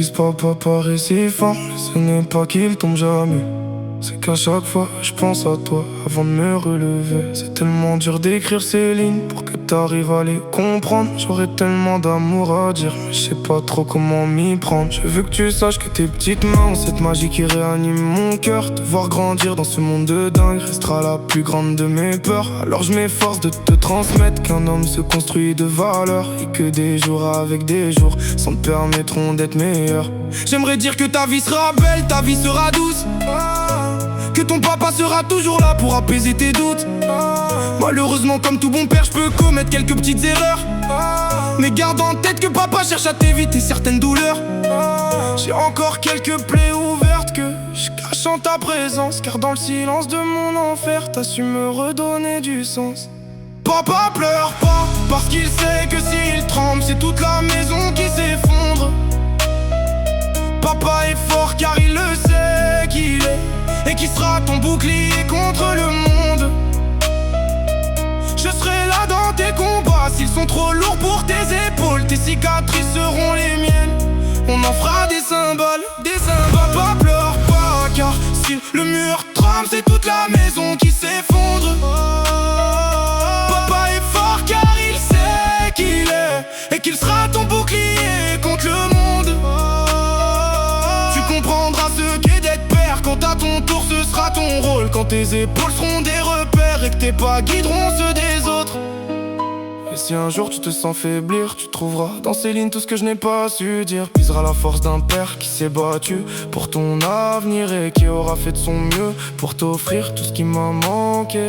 disent papa paraît si fort, mais ce n'est pas qu'il tombe jamais. C'est qu'à chaque fois je pense à toi avant de me relever. C'est tellement dur d'écrire ces lignes pour que t'arrives à les comprendre. J'aurais tellement d'amour à dire, mais je sais pas trop comment m'y prendre. Je veux que tu saches que tes petites mains ont cette magie qui réanime mon cœur. Te voir grandir dans ce monde de dingue restera la plus grande de mes peurs. Alors je m'efforce de te transmettre qu'un homme se construit de valeur, et que des jours avec des jours s'en te permettront d'être meilleurs. J'aimerais dire que ta vie sera belle, ta vie sera douce, que ton papa sera toujours là pour apaiser tes doutes. Malheureusement, comme tout bon père, je peux commettre quelques petites erreurs, mais garde en tête que papa cherche à t'éviter certaines douleurs. J'ai encore quelques plaies ouvertes que je cache en ta présence, car dans le silence de mon enfer, t'as su me redonner du sens. Papa pleure pas, parce qu'il sait que s'il tremble, c'est toute la maison qui s'effondre. Papa est fort car il le sait qu'il est, et qui sera ton bouclier contre le monde. Je serai là dans tes combats s'ils sont trop lourds pour tes épaules. Tes cicatrices seront les miennes, on en fera des symboles, des symboles. Papa pleure pas car si le mur tremble, c'est toute la maison qui s'effondre. Papa est fort car il sait qu'il est, et qu'il sera ton bouclier contre le monde. Tu comprendras ce qu'est d'être père quand à ton tour ce sera ton rôle. Quand tes épaules seront des repères et que tes pas guideront ceux des autres. Et si un jour tu te sens faiblir, tu trouveras dans ces lignes tout ce que je n'ai pas su dire. Puiseras la force d'un père qui s'est battu pour ton avenir et qui aura fait de son mieux pour t'offrir tout ce qui m'a manqué.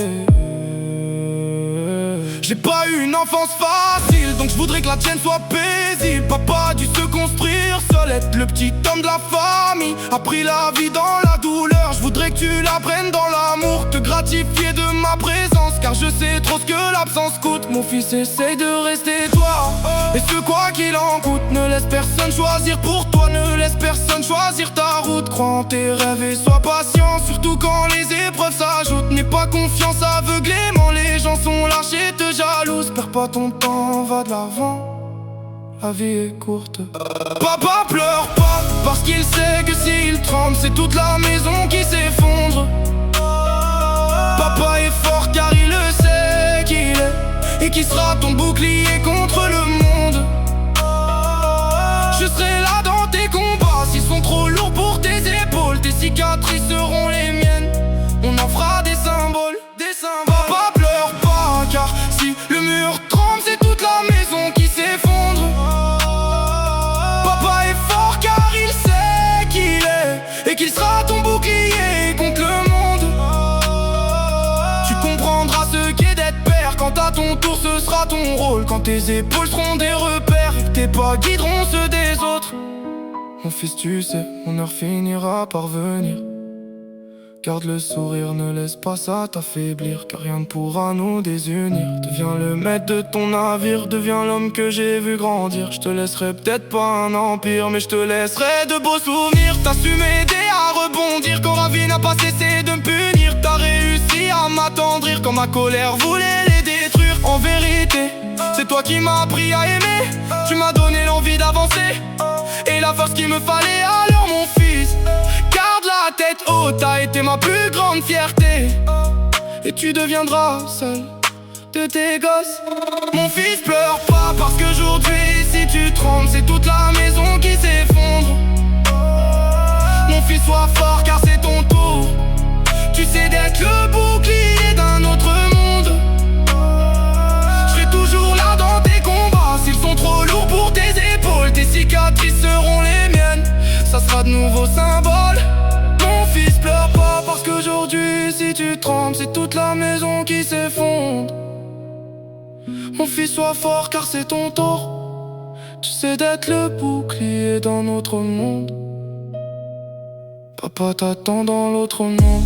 J'ai pas eu une enfance facile, donc je voudrais que la tienne soit paisible. Papa a dû se construire seul, être le petit homme de la famille. A pris la vie dans la douleur, je voudrais que tu l'apprennes dans l'amour. Te gratifier de ma présence, car je sais trop ce que l'absence coûte. Mon fils, essaye de rester toi, et ce quoi qu'il en coûte. Ne laisse personne choisir pour toi, ne laisse personne choisir ta route. Crois en tes rêves et sois patient, surtout quand les épreuves s'ajoutent. N'aie pas confiance aveuglément, les gens sont lâchés, te jalouse. Perds pas ton temps, va de l'avant, la vie est courte. Papa pleure pas, parce qu'il sait que s'il tremble, c'est toute la maison qui s'effondre. Papa est fort car il le sait qu'il est, et qui sera ton bouclier contre le monde. Je serai là dans tes combats s'ils sont trop lourds pour tes épaules. Tes cicatrices seront les miennes, on en fera des symboles, des symboles. Papa pleure pas car si le mur tremble, c'est toute la maison qui s'effondre. Papa est fort car il sait qu'il est, et qu'il sera ton bouclier contre le monde. Tu comprendras ce qu'est d'être père quand à ton tour ce sera ton rôle. Quand tes épaules seront des repères et que tes pas guideront ceux des autres. Mon fils, tu sais, mon heure finira par venir. Garde le sourire, ne laisse pas ça t'affaiblir, car rien ne pourra nous désunir. Deviens le maître de ton navire, deviens l'homme que j'ai vu grandir. Je te laisserai peut-être pas un empire, mais je te laisserai de beaux souvenirs. T'as su m'aider à rebondir quand la vie n'a pas cessé de me punir. T'as réussi à m'attendrir quand ma colère voulait les détruire. En vérité, c'est toi qui m'as appris à aimer. Tu m'as donné l'envie d'avancer et la force qu'il me fallait. Alors mon fils, garde la tête haute, t'as été ma plus grande fierté, et tu deviendras seul de tes gosses. Mon fils, pleure pas, parce qu'aujourd'hui si tu trembles, c'est toute la maison qui s'effondre. Mon fils, sois fort car c'est ton tour, tu sais d'être le bouclier d'un autre monde. Je serai toujours là dans tes combats s'ils sont trop lourds pour tes épaules. Tes cicatrices seront les miennes, ça sera de nouveaux symboles. Mon fils, pleure pas, parce qu'aujourd'hui si tu trembles, c'est toute la maison qui s'effondre. Mon fils, sois fort car c'est ton tour, tu sais d'être le bouclier dans notre monde. Papa t'attend dans l'autre monde.